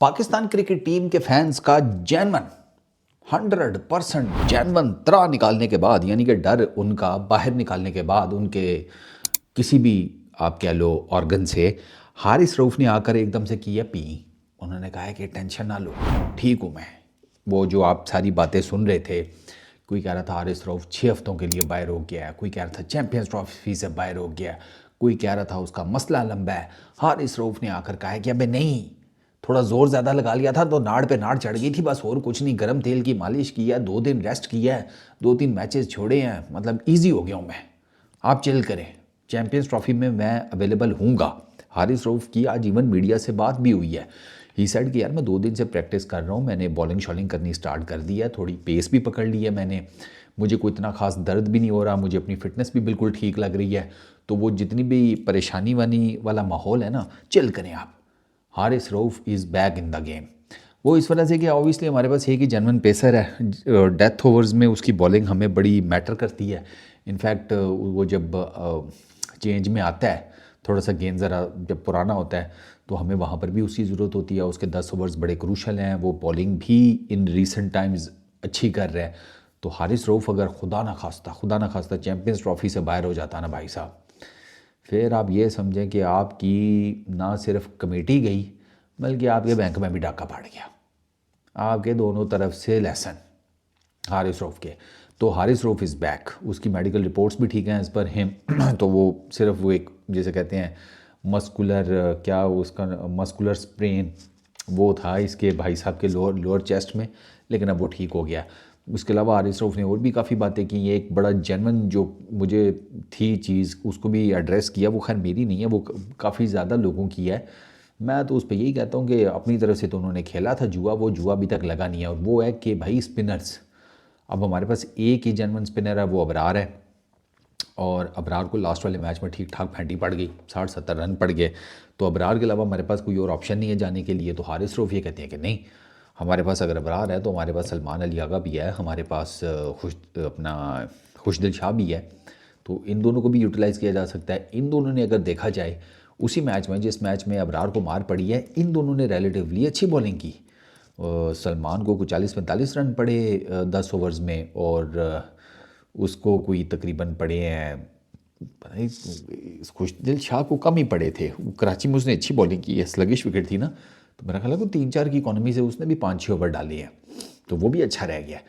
Pakistan cricket team के fans का genuine 100% genuine त्राह निकालने के बाद, यानी कि डर उनका बाहर निकालने के बाद, उनके किसी भी आप कह लो ऑर्गन से हारिस रऊफ ने आकर एकदम से किया पी। उन्होंने कहा है कि टेंशन ना लो, ठीक हूँ मैं। वो जो आप सारी बातें सुन रहे थे, कोई कह रहा था हारिस रऊफ 6 हफ्तों के लिए बाहर हो गया है, कोई कह रहा था चैंपियंस ट्रॉफी से बाहर हो गया, कोई कह रहा था उसका मसला लंबा है। हारिस रऊफ ने आकर कहा है कि अबे नहीं, थोड़ा ज़ोर ज़्यादा लगा लिया था तो नाड़ पे नाड़ चढ़ गई थी, बस और कुछ नहीं। गर्म तेल की मालिश की है, 2 दिन रेस्ट किया है, 2-3 मैचेस छोड़े हैं, मतलब ईजी हो गया हूँ मैं। आप चिल करें, चैंपियंस ट्रॉफी में मैं अवेलेबल हूँगा। हारिस रऊफ की आज इवन मीडिया से बात भी हुई है। ही सेड कि यार मैं 2 दिन से प्रैक्टिस कर रहा हूँ, मैंने बॉलिंग शॉलिंग करनी स्टार्ट कर दी है, थोड़ी पेस भी पकड़ ली है मैंने, मुझे कोई इतना खास दर्द भी नहीं हो रहा, मुझे अपनी फिटनेस भी बिल्कुल ठीक लग रही है। तो वो जितनी भी परेशानी वानी वाला माहौल है ना, चिल करें आप। Haris Rauf is back in the game. वो इस वजह से कि ऑब्वियसली हमारे पास एक ही जेन्युइन पेसर है, डेथ ओवर्स में उसकी बॉलिंग हमें बड़ी मैटर करती है। इनफैक्ट वो जब चेंज में आता है, थोड़ा सा गेंद ज़रा जब पुराना होता है तो हमें वहाँ पर भी उसकी ज़रूरत होती है। उसके 10 ओवर्स बड़े क्रूशल हैं, वो बॉलिंग भी इन रिसेंट टाइम्स अच्छी कर रहे हैं। तो हारिस रऊफ अगर खुदा ना खास्ता चैम्पियंस ट्रॉफी से बाहर हो जाता ना भाई साहब, फिर आप ये समझें कि आपकी ना सिर्फ कमेटी गई, बल्कि आपके बैंक में भी डाका पड़ गया। आपके दोनों तरफ से लेसन हारिस रऊफ के। तो हारिस रऊफ इज़ बैक, उसकी मेडिकल रिपोर्ट्स भी ठीक हैं एज़ पर हिम। तो वो सिर्फ वो एक जैसे कहते हैं मस्कुलर, क्या उसका मस्कुलर स्प्रेन वो था इसके भाई साहब के लोअर चेस्ट में, लेकिन अब वो ठीक हो गया। उसके अलावा हारिस रऊफ ने और भी काफ़ी बातें की। ये एक बड़ा जेन्युइन जो मुझे थी चीज़, उसको भी एड्रेस किया। वो खैर मेरी नहीं है, वो काफ़ी ज़्यादा लोगों की है। मैं तो उस पर यही कहता हूँ कि अपनी तरफ से तो उन्होंने खेला था जुआ, वो जुआ अभी तक लगा नहीं है। और वो है कि भाई स्पिनर्स, अब हमारे पास एक ही जेन्युइन स्पिनर है, वो अबरार है। और अबरार को लास्ट वाले मैच में ठीक ठाक फेंटी पड़ गई, 60-70 रन पड़ गए। तो अबरार के अलावा हमारे पास कोई और ऑप्शन नहीं है जाने के लिए। तो हारिस रऊफ ये कहते हैं कि नहीं, हमारे पास अगर अबरार है तो हमारे पास सलमान अली आगा भी है, हमारे पास खुशदिल शाह भी है। तो इन दोनों को भी यूटिलाइज़ किया जा सकता है। इन दोनों ने अगर देखा जाए उसी मैच में, जिस मैच में अबरार को मार पड़ी है, इन दोनों ने रिलेटिवली अच्छी बॉलिंग की। सलमान को कुछ 40-45 रन पड़े 10 ओवर्स में, और उसको कोई तकरीबन पड़े हैं, पता नहीं खुशदिल शाह को कम ही पड़े थे। कराची में उसने अच्छी बॉलिंग की है, स्लगिश विकेट थी ना, तो मेरा ख्याल है कि 3-4 की इकॉनमी से उसने भी 5-6 ओवर डाले हैं, तो वो भी अच्छा रह गया।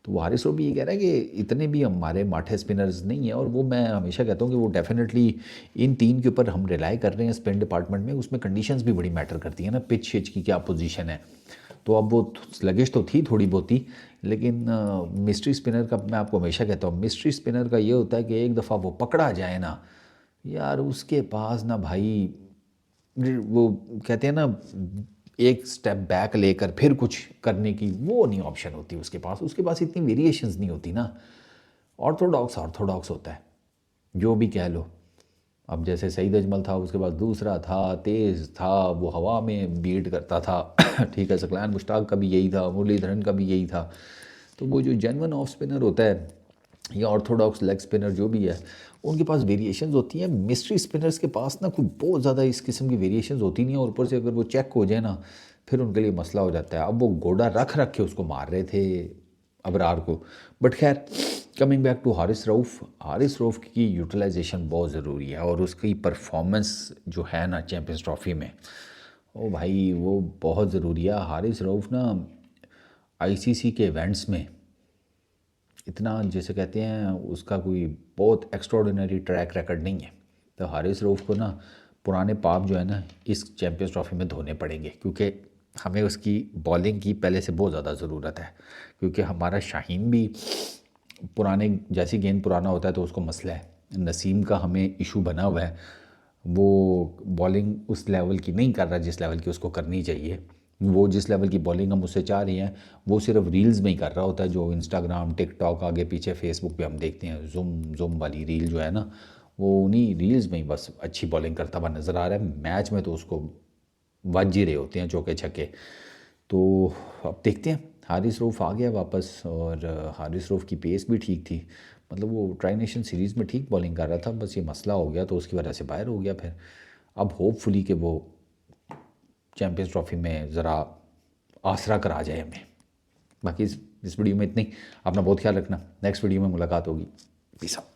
तो हारिस रऊफ भी ये कह रहा है कि इतने भी हमारे माठे स्पिनर्स नहीं है। और वो मैं हमेशा कहता हूँ कि वो डेफिनेटली इन 3 के ऊपर हम रिलाई कर रहे हैं स्पिन डिपार्टमेंट में। उसमें कंडीशंस भी बड़ी मैटर करती है ना, पिच शिच की क्या पोजीशन है। तो अब वो स्लगिश तो थी थोड़ी बहुत ही, लेकिन मिस्ट्री स्पिनर का मैं आपको हमेशा कहता हूँ, मिस्ट्री स्पिनर का ये होता है कि एक दफ़ा वो पकड़ा जाए ना यार, उसके पास ना भाई, वो कहते हैं ना, एक स्टेप बैक लेकर फिर कुछ करने की वो नहीं ऑप्शन होती उसके पास इतनी वेरिएशंस नहीं होती ना। ऑर्थोडॉक्स होता है, जो भी कह लो। अब जैसे सईद अजमल था, उसके बाद दूसरा था, तेज़ था, वो हवा में बीट करता था। ठीक है, सकलैन मुश्ताक का भी यही था, मुरलीधरन का भी यही था। तो वो जो जेन्युइन ऑफ स्पिनर होता है या ऑर्थोडॉक्स लेग स्पिनर जो भी है, उनके पास वेरिएशंस होती हैं। मिस्ट्री स्पिनर्स के पास ना कोई बहुत ज़्यादा इस किस्म की वेरिएशंस होती नहीं है, और ऊपर से अगर वो चेक हो जाए ना, फिर उनके लिए मसला हो जाता है। अब वो गोडा रख रख के उसको मार रहे थे अबरार को। बट खैर, coming back to Haris Rauf की यूटिलाइजेशन बहुत ज़रूरी है, और उसकी परफॉर्मेंस जो है ना चैम्पियंस ट्रॉफी में, ओ भाई वो बहुत ज़रूरी है। हारिस रऊफ ना आईसीसी के इवेंट्स में इतना, जैसे कहते हैं, उसका कोई बहुत एक्स्ट्रॉर्डिनरी ट्रैक रिकॉर्ड नहीं है। तो हारिस रऊफ को ना पुराने पाप जो है ना इस चैम्पियंस ट्रॉफी में धोने पड़ेंगे, क्योंकि हमें उसकी बॉलिंग की पहले से बहुत ज़्यादा ज़रूरत है। क्योंकि हमारा शाहीन भी पुराने, जैसी गेंद पुराना होता है तो उसको मसला है। नसीम का हमें इशू बना हुआ है, वो बॉलिंग उस लेवल की नहीं कर रहा जिस लेवल की उसको करनी चाहिए। वो जिस लेवल की बॉलिंग हम उससे चाह रही हैं, वो सिर्फ रील्स में ही कर रहा होता है, जो इंस्टाग्राम, टिकटॉक, आगे पीछे फेसबुक पे हम देखते हैं, जुम वाली रील जो है ना, वो उन्हीं रील्स में ही बस अच्छी बॉलिंग करता हुआ नज़र आ रहा है। मैच में तो उसको वज ही रहे होते हैं चौके छक्के। तो अब देखते हैं, हारिस रऊफ आ गया वापस, और हारिस रऊफ की पेस भी ठीक थी, मतलब वो ट्राई नेशन सीरीज़ में ठीक बॉलिंग कर रहा था, बस ये मसला हो गया तो उसकी वजह से बाहर हो गया। फिर अब होपफुली कि वो चैम्पियंस ट्रॉफी में ज़रा आसरा करा जाए हमें। बाकी इस वीडियो में इतनी, अपना बहुत ख्याल रखना, नेक्स्ट वीडियो में मुलाकात होगी। Peace out.